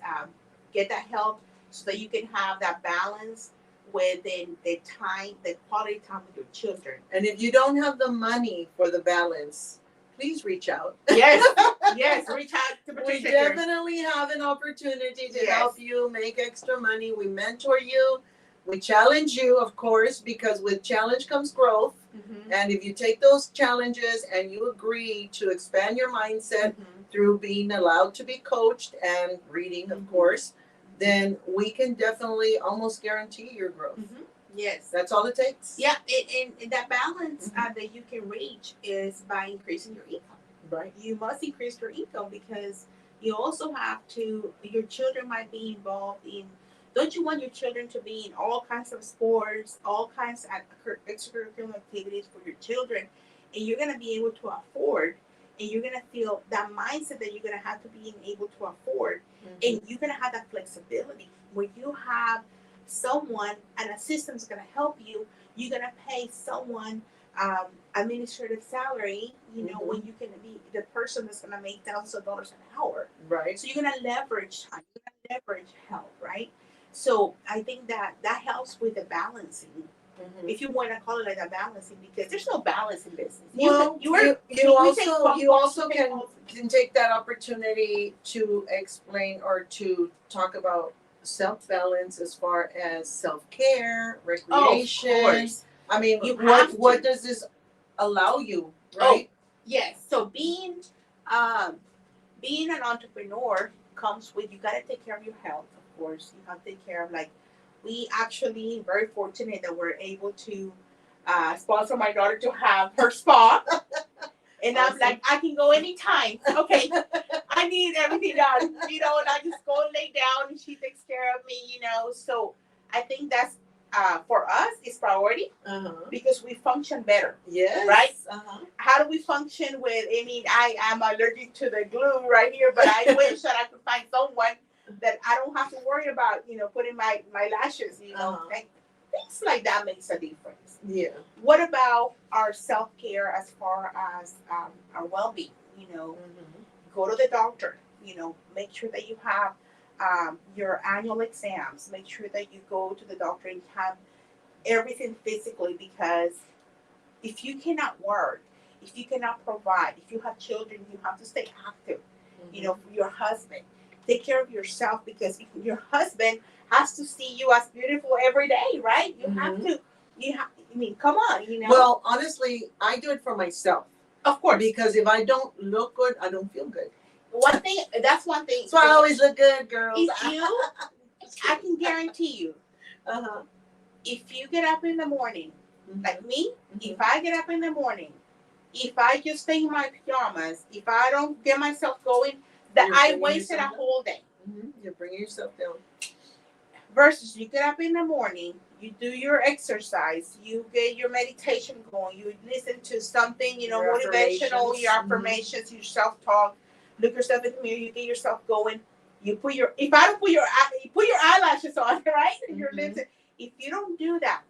get that help so that you can have that balance within the quality time with your children. And if you don't have the money for the balance, please reach out. Yes, yes, reach out to We Patricia here. definitely have an opportunity to Yes. help you make extra money. We mentor you. We challenge you, of course, because with challenge comes growth. Mhm. And if you take those challenges and you agree to expand your mindset through being allowed to be coached and reading, of course, then we can definitely almost guarantee your growth. Yes. That's all it takes. Yeah, and that balance that you can reach is by increasing your income. Right. You must increase your income because you also have to, your children might be involved in, don't you want your children to be in all kinds of sports, all kinds of extracurricular activities for your children, and you're going to be able to afford, and you're going to feel that mindset that you're going to have to be able to afford, and you're going to have that flexibility where you have someone, an assistant's going to help you, you're going to pay someone administrative salary, when you can be the person that's going to make thousands of dollars an hour. Right. So you're going to leverage time, you're going to leverage help, right? So I think that helps with the balancing. If you want to call it like a balancing, because there's no balance in business. Well, you also can take that opportunity to explain or to talk about self-balance as far as self-care, recreation. Oh, of course. I mean, what does this allow you, right? Oh, yes. So being an entrepreneur comes with, you got to take care of your health, of course. You have to take care of, like, we actually very fortunate that we're able to sponsor my daughter to have her spa. And Awesome. I'm like, I can go anytime. Okay, I need everything done, you know, and I just go and lay down and she takes care of me, you know. So I think that's for us is priority because we function better. Yes. Right? How do we function with, I mean, I am allergic to the glue right here, but I wish that I could find someone that I don't have to worry about, you know, putting my lashes, you know, like, things like that makes a difference. Yeah. What about our self-care as far as our well-being? You know, go to the doctor, you know, make sure that you have your annual exams, make sure that you go to the doctor and have everything physically, because if you cannot work, if you cannot provide, if you have children, you have to stay active. You know, for your husband, take care of yourself, because if your husband has to see you as beautiful every day, right? You have to. I mean, come on, you know. Well, honestly, I do it for myself. Of course, Because if I don't look good, I don't feel good. One thing. That's one thing. So I always look good, girls. If you, I can guarantee you, if you get up in the morning, like me, if I get up in the morning, if I just stay in my pajamas, if I don't get myself going, that I wasted a whole day. You're bringing yourself down. Versus you get up in the morning, you do your exercise, you get your meditation going, you listen to something, you know, Your motivational, your affirmations. affirmations, your self-talk, look yourself in the mirror, you get yourself going. You put your, if I don't put your, you put your eyelashes on, right? And your lips. If you don't do that,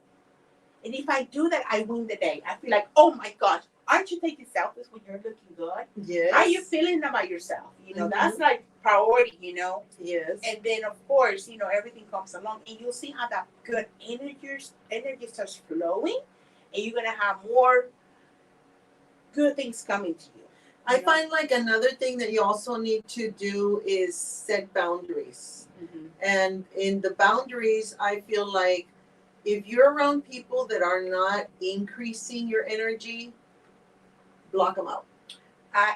and if I do that, I win the day. I feel like, oh my gosh, aren't you taking selfies when you're looking good? Yes. How are you feeling about yourself? You know, that's like priority, you know? Yes. And then, of course, you know, everything comes along, and you'll see how that good energy starts flowing, and you're going to have more good things coming to you. I find like another thing that you also need to do is set boundaries. And in the boundaries, I feel like if you're around people that are not increasing your energy, block them out.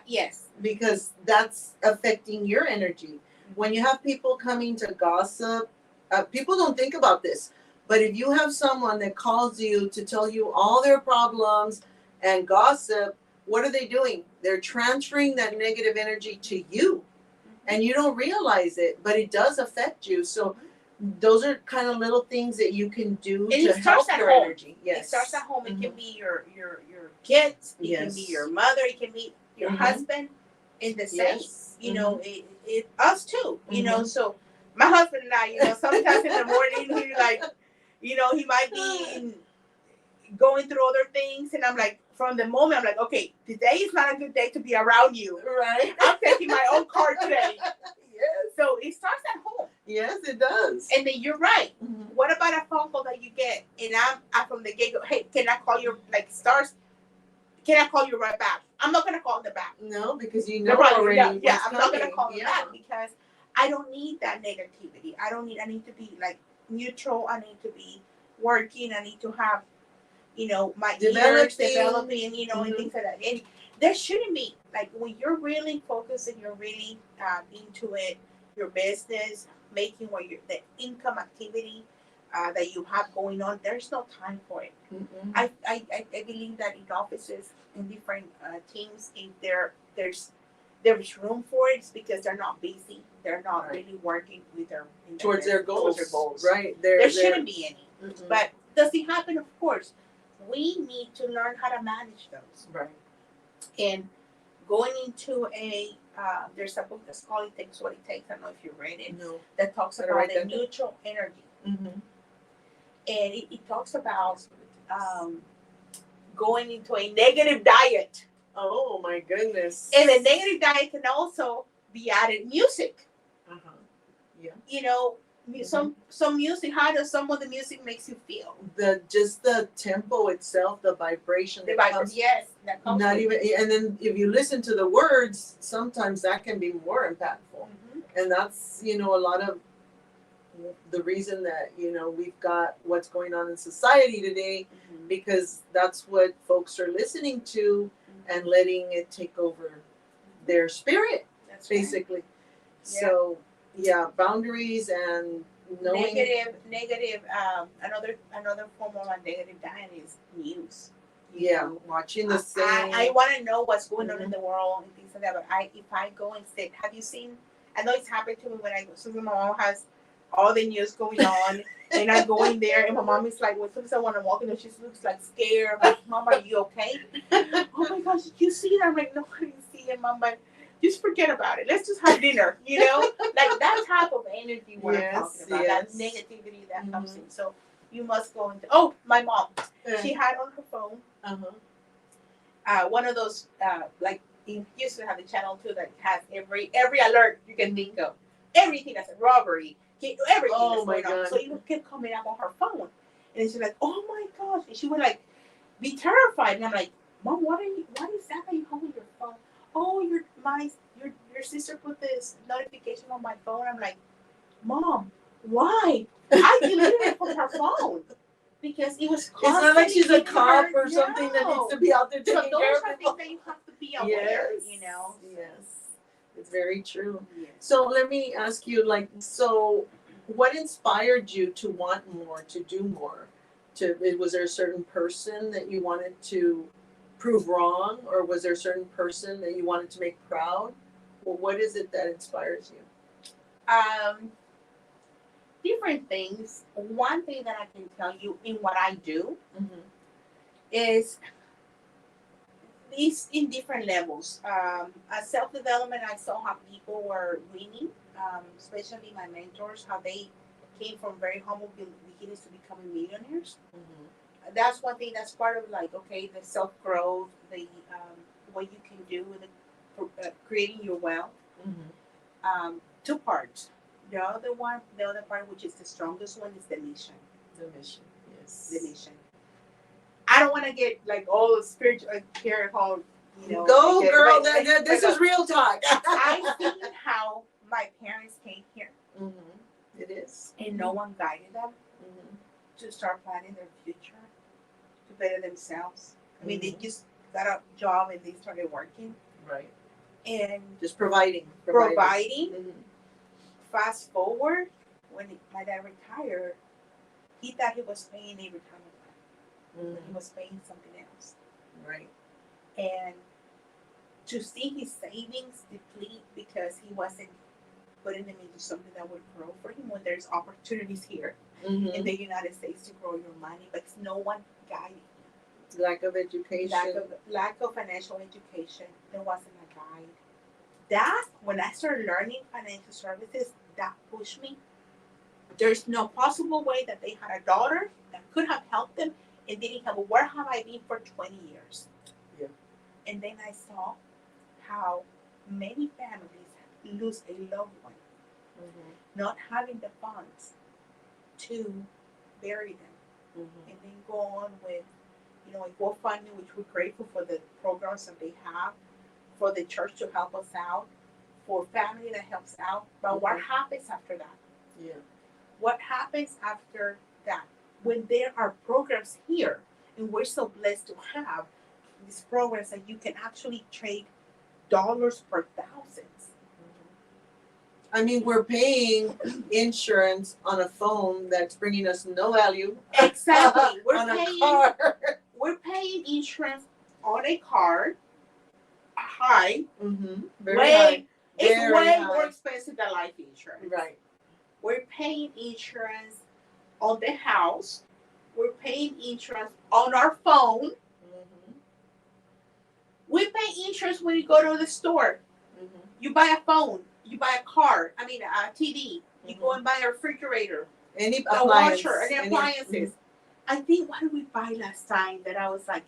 Yes. Because that's affecting your energy. When you have people coming to gossip, people don't think about this, but if you have someone that calls you to tell you all their problems and gossip, what are they doing? They're transferring that negative energy to you, and you don't realize it, but it does affect you. So those are kind of little things that you can do to help your energy. Yes. It starts at home. It can be your kids. It can be your mother. It can be your husband. In the same, you know, it us too. You know, so my husband and I, you know, sometimes in the morning he's like, you know, he might be going through other things, and I'm like, from the moment I'm like, okay, today is not a good day to be around you. Right. I'm taking my own car today. Yes. So it starts at home. Yes, it does. And then you're right. What about a phone call that you get, and I'm from the get go, hey, can I call you, like, stars? Can I call you right back? I'm not gonna call them back. No, because you know already. Yeah, I'm not gonna call them back because I don't need that negativity. I need to be like neutral. I need to be working. I need to have, you know, my ears developing, you know, and things like that. And there shouldn't be, like, when you're really focused and you're really into it, your business, making the income activity that you have going on, there's no time for it. I believe that in offices, in different teams, if there's room for it, it's because they're not busy. They're not really working with towards their goals. Right. There shouldn't be any. But does it happen? Of course. We need to learn how to manage those. Right. And going into there's a book that's called It Takes What It Takes. I don't know if you read it. No. That talks about the neutral energy. And it talks about going into a negative diet. Oh my goodness. And a negative diet can also be added music. Yeah. You know, some music, how does some of the music makes you feel? Just the tempo itself, the vibration. Yes. That comes not even, and then if you listen to the words, sometimes that can be more impactful. And that's, you know, a lot of the reason that, you know, we've got what's going on in society today, because that's what folks are listening to and letting it take over their spirit. That's basically right. So boundaries and knowing negative another form of a negative diet is news. Yeah, watching the same. I want to know what's going on in the world and things like that. But if I go and sit, have you seen? I know it's happened to me when I go. So my mom has all the news going on, and I go in there, and my mom is like, "Well, sometimes I want to walk in, and she looks like scared. I'm like, Mom, are you okay? Oh my gosh, did you see it? I'm like, no, I didn't see it, Mom, but just forget about it. Let's just have dinner, you know? Like that type of energy what I'm talking about, that negativity that comes in. So you must go into, oh, my mom, she had on her phone one of those, like, you used to have the channel 2 that has every alert you can think of. Everything that's a robbery, everything that's going on. So it kept coming up on her phone. And she's like, oh my gosh. And she would like be terrified. And I'm like, Mom, what is that you holding your phone? Oh, your sister put this notification on my phone. I'm like, Mom, why? I deleted it from her phone. Because it was it's not like she's a cop or no. something that needs to be out there taking care of people. So those are things that you have to be aware, you know? Yes, it's very true. Yes. So let me ask you, like, so what inspired you to want more, to do more? Was there a certain person that you wanted to prove wrong, or was there a certain person that you wanted to make proud? Well, what is it that inspires you? Different things. One thing that I can tell you in what I do is these in different levels. As self-development, I saw how people were winning, especially my mentors, how they came from very humble beginnings to becoming millionaires. That's one thing that's part of like, okay, the self-growth, the what you can do with creating your wealth. Two parts. The other part, which is the strongest one, is the mission. The mission, yes. The mission. I don't want to get like all spiritual here, how you know. Go, girl. This is real talk. I've seen how my parents came here. It is. And no one guided them to start planning their future, to better themselves. I mean, they just got a job and they started working. Right. And just providing. Fast forward, when my dad retired, he thought he was paying a retirement plan. He was paying something else. Right. And to see his savings deplete because he wasn't putting them into something that would grow for him when there's opportunities here in the United States to grow your money, but no one guided him. Lack of education. Lack of financial education. There wasn't a guide. That, when I started learning financial services, that pushed me. There's no possible way that they had a daughter that could have helped them and didn't help. Where have I been for 20 years? Yeah. And then I saw how many families lose a loved one, not having the funds to bury them, and then go on with, you know, a GoFundMe, which we're grateful for the programs that they have, for the church to help us out, for family that helps out. But what happens after that? Yeah. What happens after that? When there are programs here, and we're so blessed to have these programs that you can actually trade dollars for thousands. I mean, we're paying insurance on a phone that's bringing us no value. Exactly. We're paying insurance on a car. High. Very high. It's way more expensive than life insurance. Right. We're paying insurance on the house. We're paying insurance on our phone. We pay insurance when you go to the store. You buy a phone. You buy a car. I mean, a TV. You go and buy a refrigerator. Any a washer. Any appliances. I think, what did we buy last time that I was like,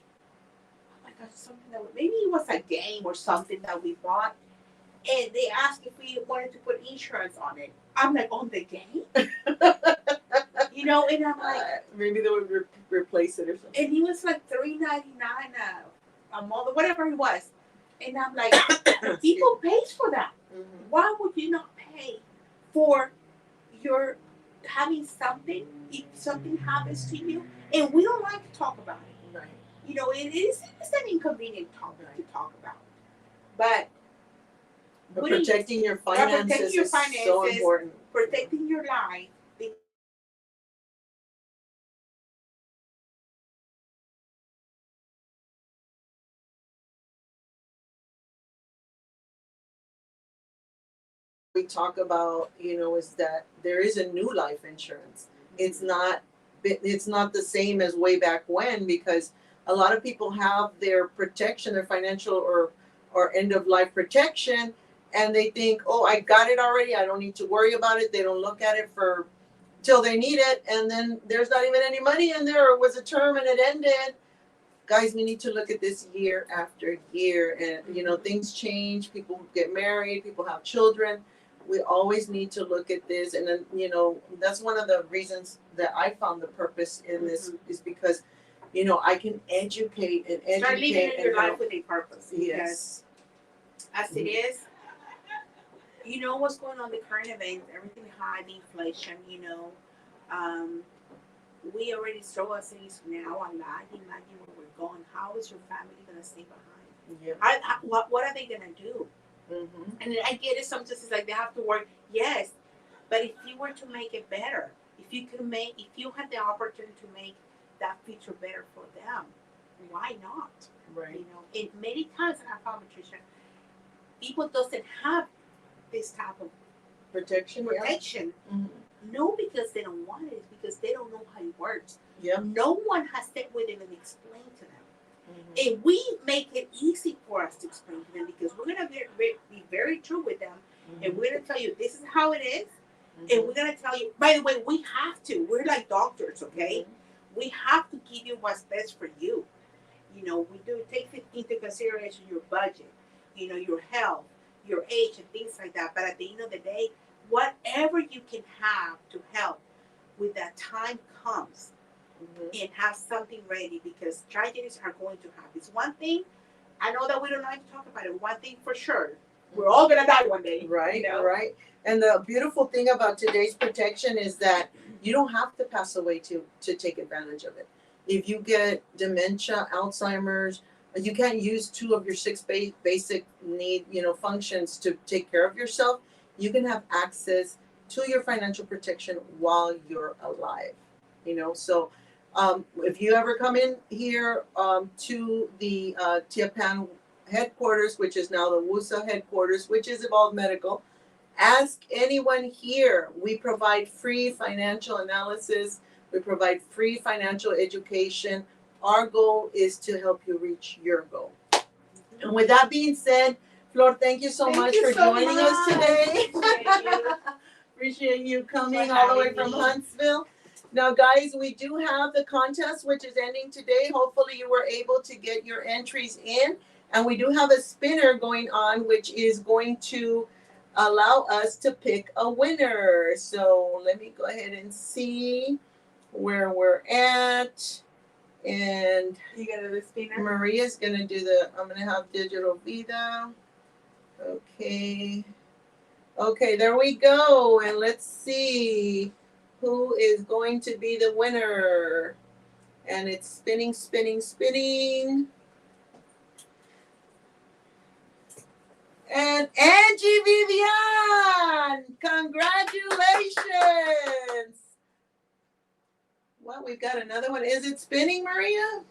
oh my gosh, something that maybe it was a game or something that we bought. And they asked if we wanted to put insurance on it. I'm like, on the game? You know, and I'm like, maybe they would replace it or something. And he was like $3.99 a month, whatever it was. And I'm like, people pays for that. Why would you not pay for your having something if something happens to you? And we don't like to talk about it. Right. You know, it's an inconvenient topic to talk about. But protecting your finances is so important. Protecting your life we talk about, is that there is a new life insurance. It's not the same as way back when, because a lot of people have their protection, their financial or end of life protection, and they think, oh, I got it already. I don't need to worry about it. They don't look at it for till they need it, and then there's not even any money in there, or it was a term and it ended. Guys, we need to look at this year after year, and things change. People get married, people have children. We always need to look at this, and then that's one of the reasons that I found the purpose in this is because I can educate and educate. Start living and your life help. with a purpose. Yes. As it is, what's going on, the current events, everything high, the inflation, we already saw us now a lot. Imagine where we're going. How is your family going to stay behind? Yeah. What are they going to do? Mm-hmm. And I get it. Sometimes it's like they have to work. Yes, but if you were to make it better, if you had the opportunity to make that future better for them, why not? Right. And many times, and I found, Patricia, people doesn't have this type of Protection. protection. Yeah. Mm-hmm. No, because they don't want it. It's because they don't know how it works. Yeah. No one has sat with them and explained to them. Mm-hmm. And we make it easy for us to explain to them, because we're going to be very true with them. Mm-hmm. And we're going to tell you, this is how it is. Mm-hmm. And we're going to tell you, by the way, we have to. We're like doctors, okay? Mm-hmm. We have to give you what's best for you. We do take into consideration your budget, your health, your age, and things like that. But at the end of the day, whatever you can have to help when that time comes, and have something ready, because tragedies are going to happen. It's one thing, I know that we don't like to talk about it. One thing for sure, we're all going to die one day. Right, right. And the beautiful thing about today's protection is that you don't have to pass away to take advantage of it. If you get dementia, Alzheimer's, you can't use 2 of your 6 basic need, functions to take care of yourself. You can have access to your financial protection while you're alive. So if you ever come in here to the PAnn headquarters, which is now the WUSA headquarters, which is Evolve Medical, ask anyone here. We provide free financial analysis. We provide free financial education. Our goal is to help you reach your goal. And with that being said, Flor, thank you so much for joining us today. Appreciate you coming all the way from Huntsville. Now, guys, we do have the contest, which is ending today. Hopefully, you were able to get your entries in. And we do have a spinner going on, which is going to allow us to pick a winner. So let me go ahead and see where we're at. And you got the spinner? Maria's going to do I'm going to have Digital Vida. Okay. Okay, there we go. And let's see who is going to be the winner. And it's spinning, spinning, spinning. And Angie Vivian, congratulations. Well, we've got another one. Is it spinning, Maria?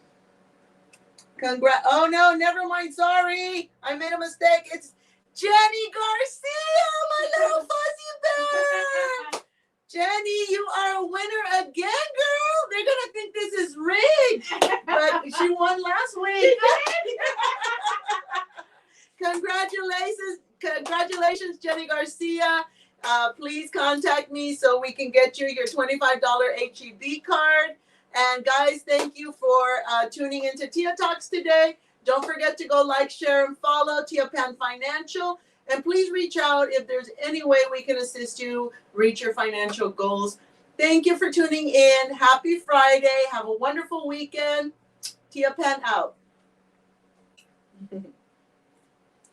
Oh, no, never mind. Sorry. I made a mistake. It's Jenny Garcia, my little fuzzy bear. Jenny, you are a winner again, girl. They're going to think this is rigged. But she won last week. Congratulations, Jenny Garcia. Please contact me so we can get you your $25 HEB card. And guys, thank you for tuning into Tia Talks today. Don't forget to go like, share, and follow PAnn Financial. And please reach out if there's any way we can assist you reach your financial goals. Thank you for tuning in. Happy Friday. Have a wonderful weekend. PAnn out.